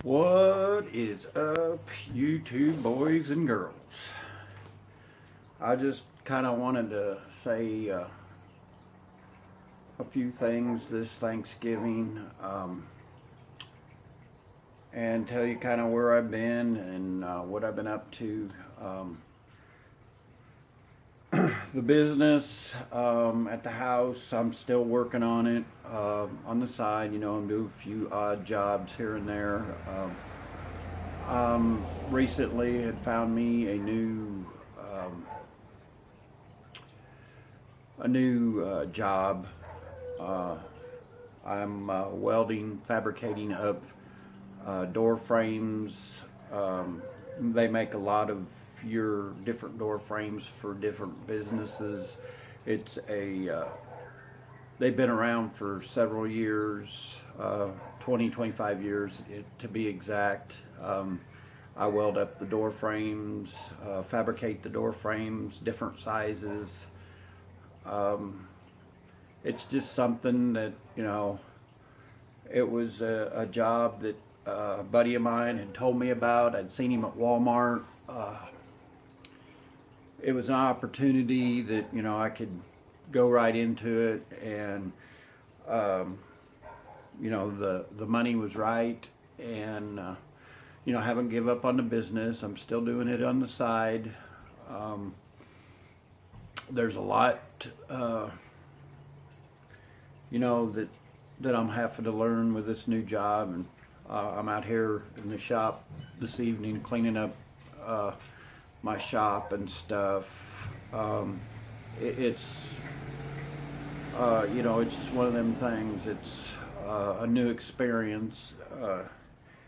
What is up, YouTube boys and girls? I just kind of wanted to say a few things this Thanksgiving and tell you kind of where I've been and what I've been up to. The business at the house, I'm still working on it on the side. I'm doing a few odd jobs here and there. Recently had found me a new job. I'm welding, fabricating up door frames. They make a lot of your different door frames for different businesses. It's a they've been around for several years, 20, 25 years to be exact. I weld up the door frames, fabricate the door frames, different sizes. It's just something that, it was a job that a buddy of mine had told me about. I'd seen him at Walmart. It was an opportunity that, I could go right into it, and, the money was right, and, haven't give up on the business. I'm still doing it on the side. There's a lot, that I'm having to learn with this new job, and I'm out here in the shop this evening cleaning up my shop and stuff. It's it's just one of them things. It's a new experience,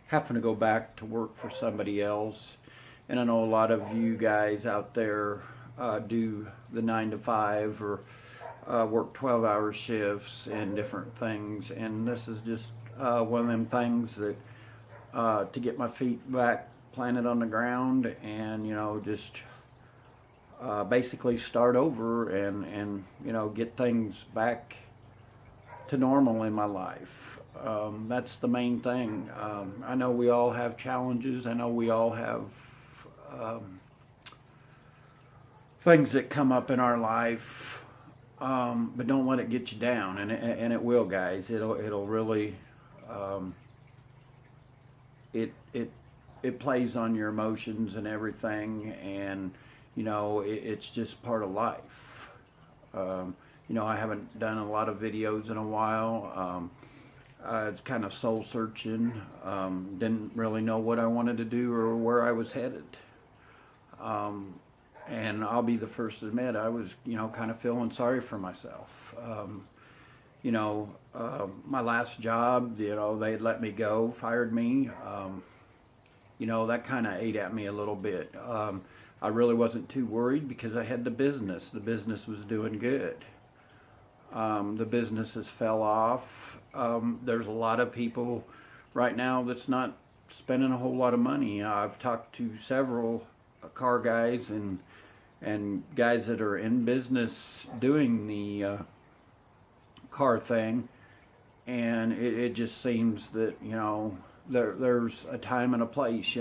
having to go back to work for somebody else. And I know a lot of you guys out there do the 9 to 5 or work 12-hour shifts and different things. And this is just one of them things that to get my feet back planted on the ground, and just basically start over and get things back to normal in my life. That's the main thing. I know we all have challenges. I know we all have things that come up in our life, but don't let it get you down, and it will, guys. It'll really it plays on your emotions and everything, and it's just part of life. I haven't done a lot of videos in a while. It's kind of soul searching. Didn't really know what I wanted to do or where I was headed. And I'll be the first to admit I was, kind of feeling sorry for myself. My last job, they had let me go, fired me. That kind of ate at me a little bit. I really wasn't too worried because I had the business. The business was doing good. The businesses fell off. There's a lot of people right now that's not spending a whole lot of money. I've talked to several car guys and guys that are in business doing the car thing, and it just seems that there's a time and a place.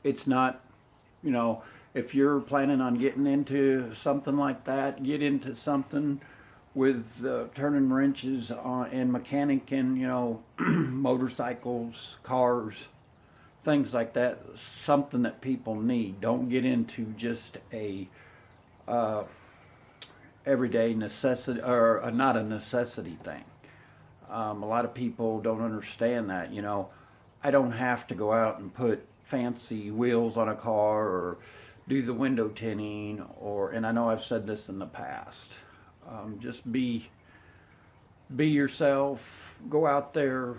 It's not, if you're planning on getting into something like that, get into something with turning wrenches and mechanic and motorcycles, cars, things like that. Something that people need. Don't get into just a everyday necessity, or not a necessity thing. A lot of people don't understand that. I don't have to go out and put fancy wheels on a car or do the window tinting, and I know I've said this in the past. Just be yourself. Go out there.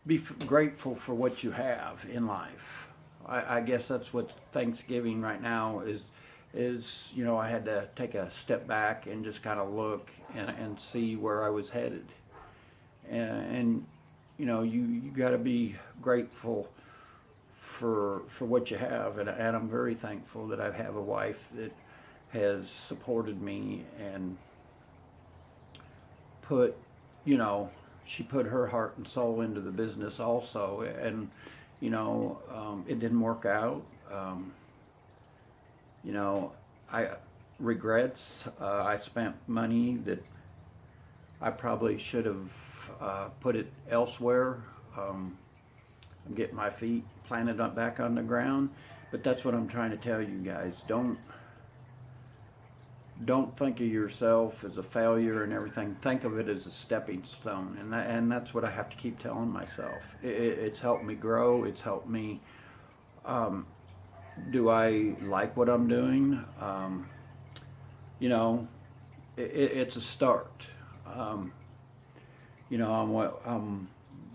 Be grateful for what you have in life. I guess that's what Thanksgiving right now is. I had to take a step back and just kind of look and see where I was headed. And you got to be grateful for what you have, and I'm very thankful that I have a wife that has supported me and put you know, she put her heart and soul into the business also, and you know, it didn't work out. You know, I regrets. I spent money that I probably should have put it elsewhere. I'm getting my feet planted up back on the ground, but that's what I'm trying to tell you guys. Don't think of yourself as a failure and everything. Think of it as a stepping stone, and that's what I have to keep telling myself. It's helped me grow. It's helped me. Do I like what I'm doing? You know, it's a start. You know, I'm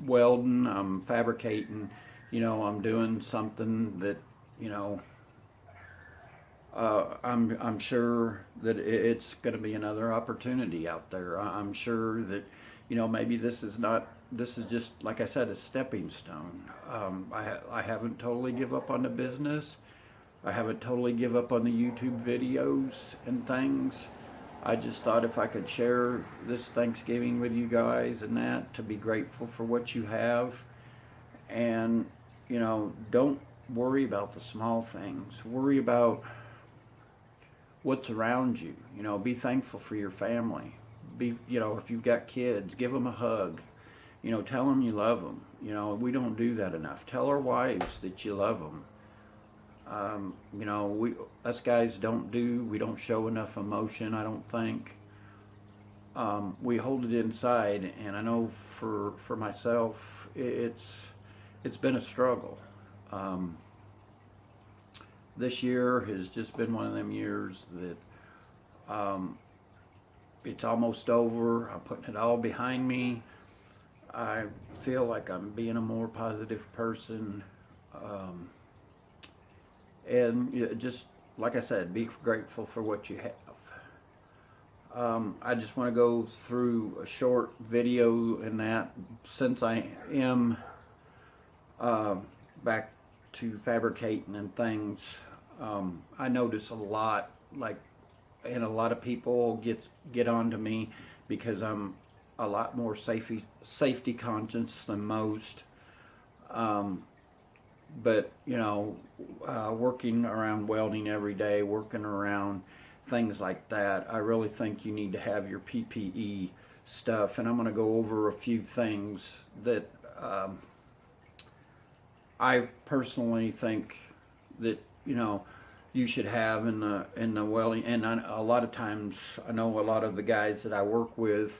welding. I'm fabricating. You know, I'm doing something that, you know, I'm sure that it's going to be another opportunity out there. I'm sure that, you know, maybe this is just, like I said, a stepping stone. I haven't totally give up on the business. I haven't totally give up on the YouTube videos and things. I just thought if I could share this Thanksgiving with you guys and that, to be grateful for what you have. And, you know, don't worry about the small things. Worry about what's around you. You know, be thankful for your family. You know, if you've got kids, give them a hug. You know, tell them you love them. You know, we don't do that enough. Tell our wives that you love them. You know, us guys we don't show enough emotion, I don't think. We hold it inside, and I know for myself, it's been a struggle. This year has just been one of them years that it's almost over. I'm putting it all behind me. I feel like I'm being a more positive person. And just, like I said, be grateful for what you have. I just want to go through a short video in that, since I am back to fabricating and things. I notice a lot, and a lot of people get on to me because I'm a lot more safety conscious than most. But, you know, working around welding every day, working around things like that, I really think you need to have your PPE stuff. And I'm going to go over a few things that I personally think that, you know, you should have in the welding. And a lot of times, I know a lot of the guys that I work with,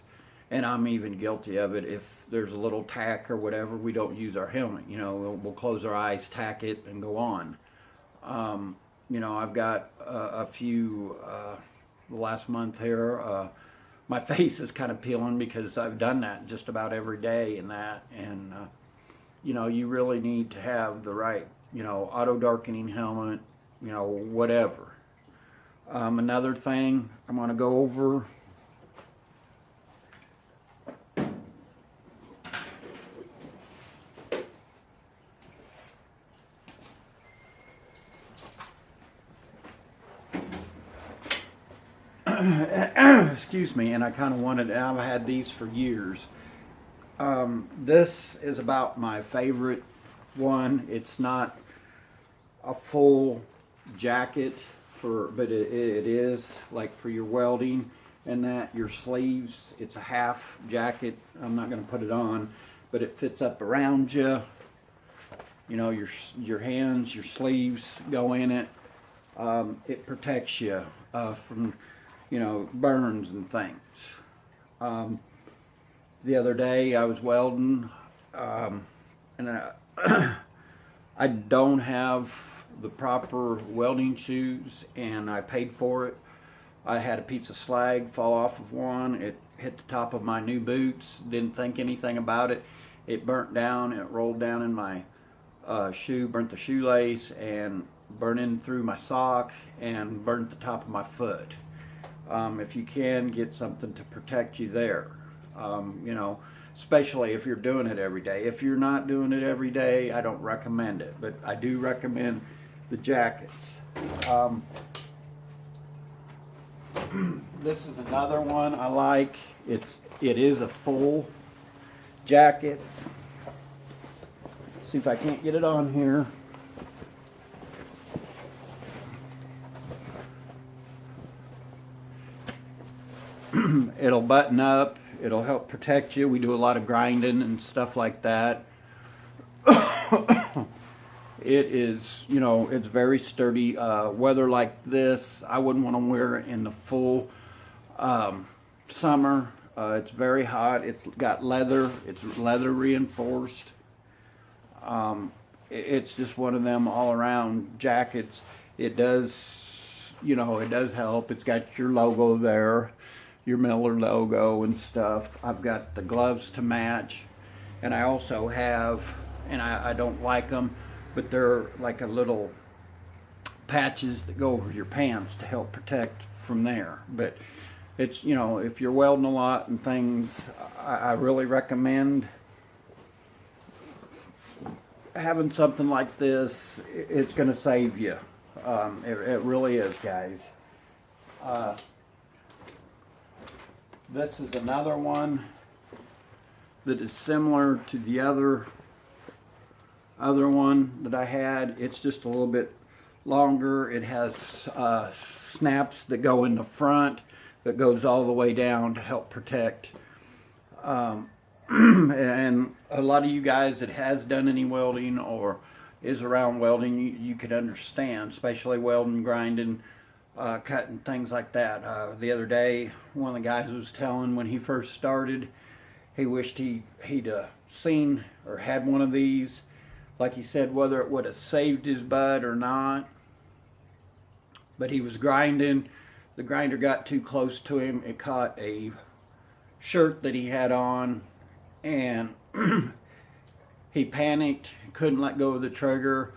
and I'm even guilty of it, if there's a little tack or whatever, we don't use our helmet. You know, we'll close our eyes, tack it, and go on. You know, I've got a few, last month here, my face is kind of peeling because I've done that just about every day and that. And, you know, you really need to have the right, you know, auto darkening helmet, you know, whatever. Another thing I'm going to go over, excuse me, and I kind of wanted, I've had these for years. This is about my favorite one. It's not a full jacket, but it is like for your welding and that, your sleeves. It's a half jacket. I'm not going to put it on, but it fits up around you. You know, your hands, your sleeves go in it. It protects you from, you know, burns and things. The other day I was welding, and I don't have the proper welding shoes, and I paid for it. I had a piece of slag fall off of one. It hit the top of my new boots. Didn't think anything about it. It burnt down. It rolled down in my shoe, burnt the shoelace, and burned in through my sock, and burnt the top of my foot. If you can, get something to protect you there. You know, especially if you're doing it every day. If you're not doing it every day, I don't recommend it, but I do recommend the jackets. This is another one I like. It is a full jacket. See if I can't get it on here. It'll button up. It'll help protect you. We do a lot of grinding and stuff like that. It is, you know, it's very sturdy. Weather like this, I wouldn't want to wear it in the full summer. It's very hot. It's got leather. It's leather reinforced. It's just one of them all around jackets. It does, you know, it does help. It's got your logo there, your Miller logo and stuff. I've got the gloves to match, and I also have, and I don't like them, but they're like a little patches that go over your pants to help protect from there. But it's, you know, if you're welding a lot and things, I really recommend having something like this. It's going to save you. It really is, guys. This is another one that is similar to the other one that I had. It's just a little bit longer. It has snaps that go in the front that goes all the way down to help protect. And a lot of you guys that has done any welding or is around welding, you could understand, especially welding, grinding, cutting, things like that. The other day, one of the guys was telling when he first started, he wished he'd seen or had one of these. Like he said, whether it would have saved his butt or not. But he was grinding. The grinder got too close to him. It caught a shirt that he had on, and he panicked, couldn't let go of the trigger.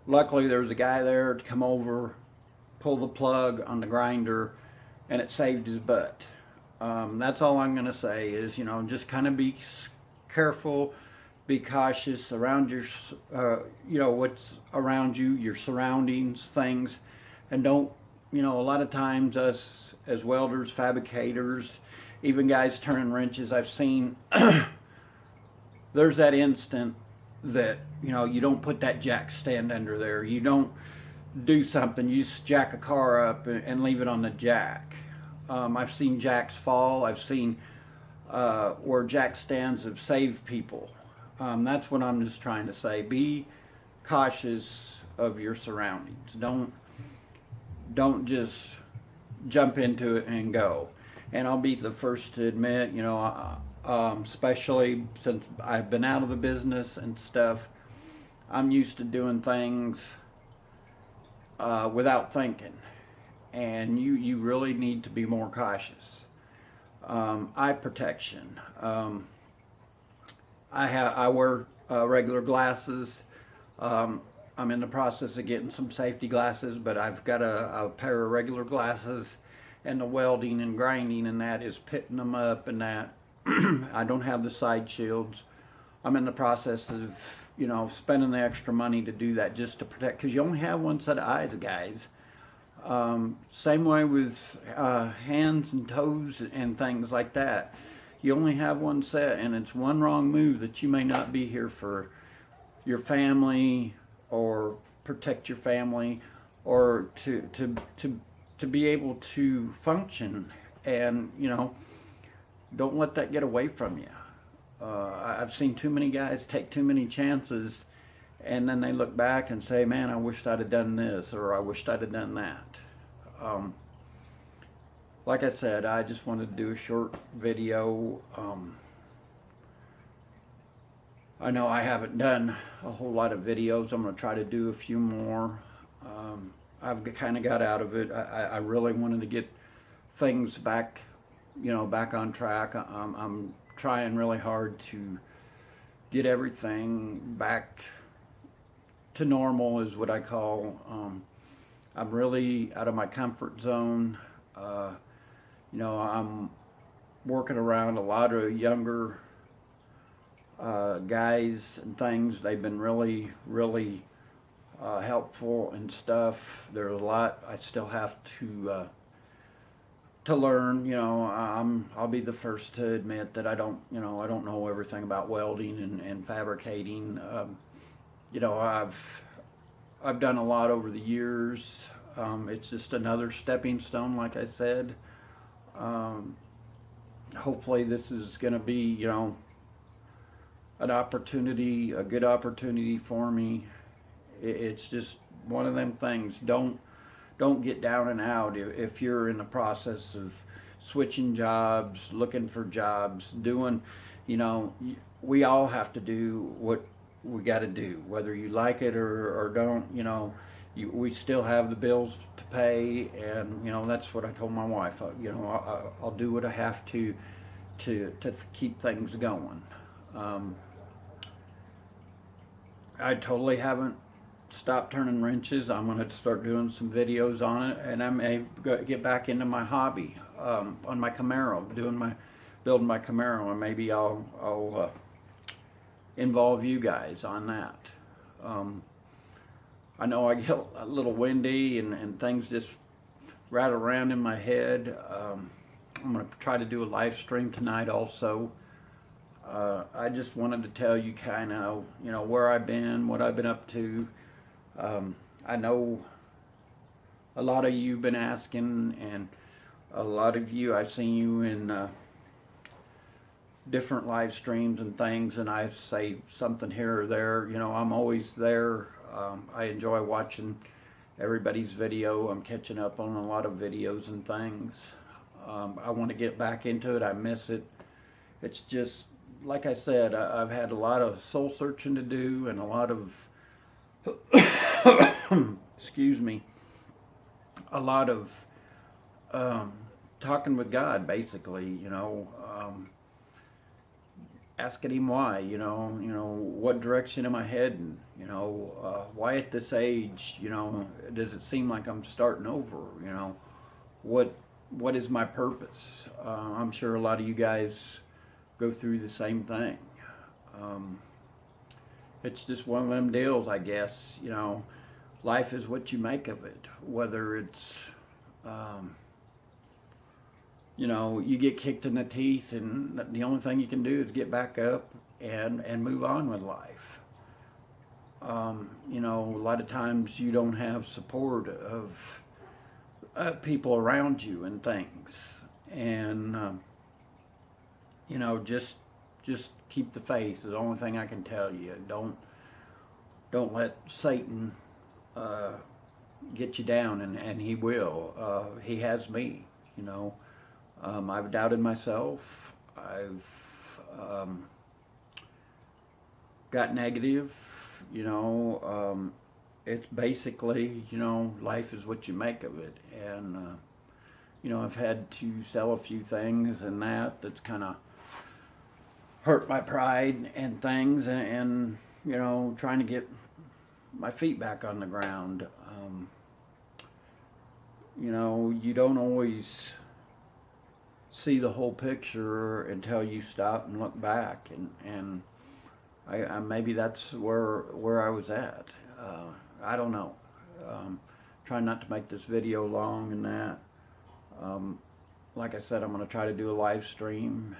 Luckily, there was a guy there to come over, pull the plug on the grinder, and it saved his butt. That's all I'm going to say is, you know, just kind of be careful. Be cautious around your, you know, what's around you, your surroundings, things. And don't, you know, a lot of times us as welders, fabricators, even guys turning wrenches, I've seen there's that instant that, you know, you don't put that jack stand under there. You don't do something. You just jack a car up and leave it on the jack. I've seen jacks fall. I've seen where jack stands have saved people. That's what I'm just trying to say. Be cautious of your surroundings. Don't just jump into it and go. And I'll be the first to admit, you know, especially since I've been out of the business and stuff, I'm used to doing things without thinking. And you really need to be more cautious. Eye protection. I wear regular glasses. I'm in the process of getting some safety glasses, but I've got a pair of regular glasses, and the welding and grinding and that is pitting them up and that. I don't have the side shields. I'm in the process of, you know, spending the extra money to do that just to protect, because you only have one set of eyes, guys. Same way with hands and toes and things like that. You only have one set, and it's one wrong move that you may not be here for your family or protect your family or to be able to function. And, you know, don't let that get away from you. I've seen too many guys take too many chances, and then they look back and say, man, I wished I'd have done this, or I wished I'd have done that. Like I said, I just wanted to do a short video. I know I haven't done a whole lot of videos. I'm going to try to do a few more. I've kind of got out of it. I really wanted to get things back, you know, back on track. I'm trying really hard to get everything back to normal, is what I call. I'm really out of my comfort zone. You know, I'm working around a lot of younger guys and things. They've been really, really helpful and stuff. There's a lot I still have to to learn. You know, I'll be the first to admit that I don't know everything about welding and fabricating. You know, I've done a lot over the years. It's just another stepping stone, like I said. Hopefully this is going to be, you know, an opportunity, a good opportunity for me. It's just one of them things. Don't get down and out if you're in the process of switching jobs, looking for jobs, doing, you know, we all have to do what we got to do, whether you like it or don't. You know, we still have the bills to pay, and you know that's what I told my wife. You know, I'll do what I have to keep things going. I totally haven't stopped turning wrenches. I'm going to start doing some videos on it, and I may get back into my hobby on my Camaro, building my Camaro, and maybe I'll involve you guys on that. I know I get a little windy and things just rattle around in my head. I'm going to try to do a live stream tonight also. I just wanted to tell you kind of, you know, where I've been, what I've been up to. I know a lot of you have been asking, and a lot of you, I've seen you in different live streams and things, and I say something here or there. You know, I'm always there. I enjoy watching everybody's video. I'm catching up on a lot of videos and things. I want to get back into it. I miss it. It's just, like I said, I've had a lot of soul searching to do and a lot of excuse me, a lot of talking with God, basically, you know, asking him why, you know, what direction am I heading, you know, why at this age, you know, does it seem like I'm starting over, you know, what is my purpose? I'm sure a lot of you guys go through the same thing. It's just one of them deals, I guess. You know, life is what you make of it. Whether it's, you know, you get kicked in the teeth, and the only thing you can do is get back up and move on with life. You know, a lot of times you don't have support of people around you and things, and you know, just keep the faith is the only thing I can tell you. Don't let Satan get you down, and he will. He has me, you know. I've doubted myself. I've got negative, you know. It's basically, you know, life is what you make of it. And, you know, I've had to sell a few things and that's kind of hurt my pride and things, and you know, trying to get my feet back on the ground. You know, you don't always see the whole picture until you stop and look back, and I maybe that's where I was at. I don't know. Trying not to make this video long and that. Like I said, I'm going to try to do a live stream.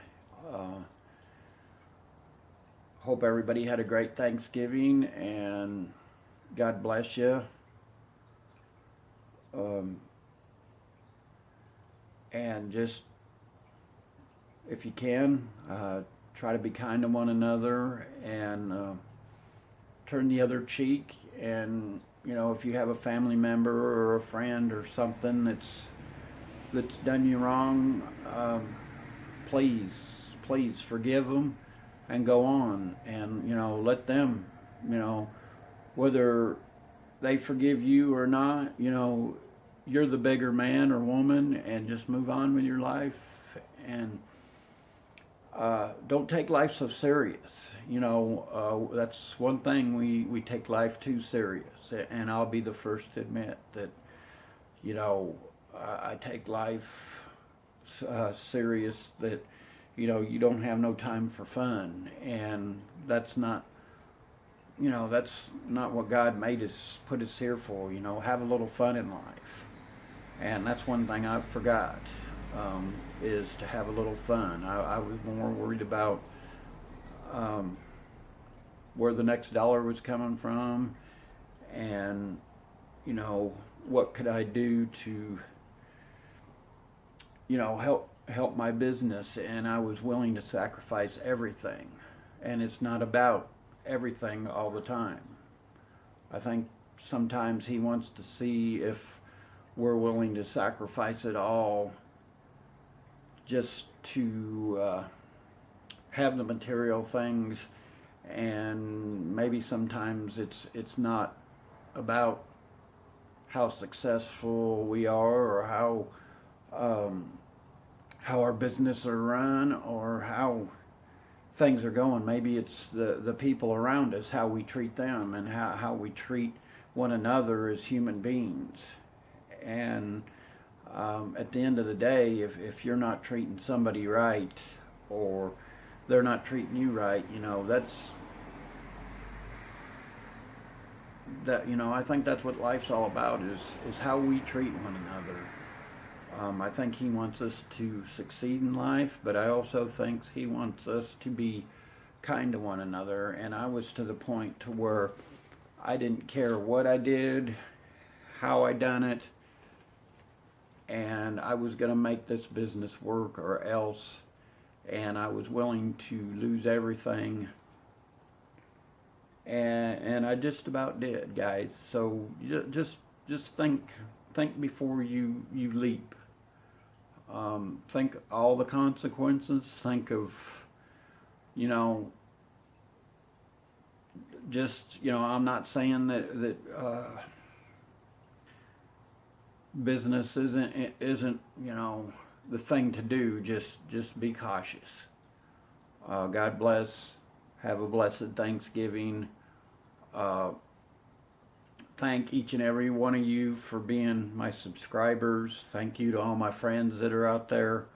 Hope everybody had a great Thanksgiving, and God bless you. And just, if you can, try to be kind to one another, and turn the other cheek. And you know, if you have a family member or a friend or something that's done you wrong, please forgive them and go on, and you know, let them, you know, whether they forgive you or not, you know, you're the bigger man or woman, and just move on with your life. And don't take life so serious. You know, that's one thing, we take life too serious, and I'll be the first to admit that, you know, I take life serious, that you know, you don't have no time for fun, and that's not, you know, that's not what God made us, put us here for. You know, have a little fun in life, and that's one thing I forgot. is to have a little fun. I was more worried about um, where the next dollar was coming from, and what could I do to help my business, and I was willing to sacrifice everything. And it's not about everything all the time. I think sometimes he wants to see if we're willing to sacrifice it all just to have the material things, and maybe sometimes it's not about how successful we are, or how our business are run, or how things are going. Maybe it's the people around us, how we treat them, and how we treat one another as human beings. And at the end of the day, if you're not treating somebody right, or they're not treating you right, I think that's what life's all about, is how we treat one another. I think he wants us to succeed in life, but I also think he wants us to be kind to one another. And I was to the point to where I didn't care what I did, how I done it, and I was going to make this business work or else. And I was willing to lose everything, and I just about did, guys. So just think before you leap. Think all the consequences. Think of, I'm not saying that business isn't the thing to do. Just be cautious. God bless. Have a blessed Thanksgiving. Thank each and every one of you for being my subscribers. Thank you to all my friends that are out there.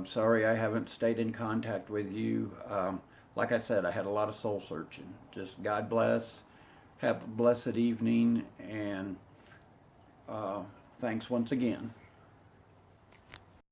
Sorry I haven't stayed in contact with you. Like I said, I had a lot of soul searching. Just God bless. Have a blessed evening, and thanks once again.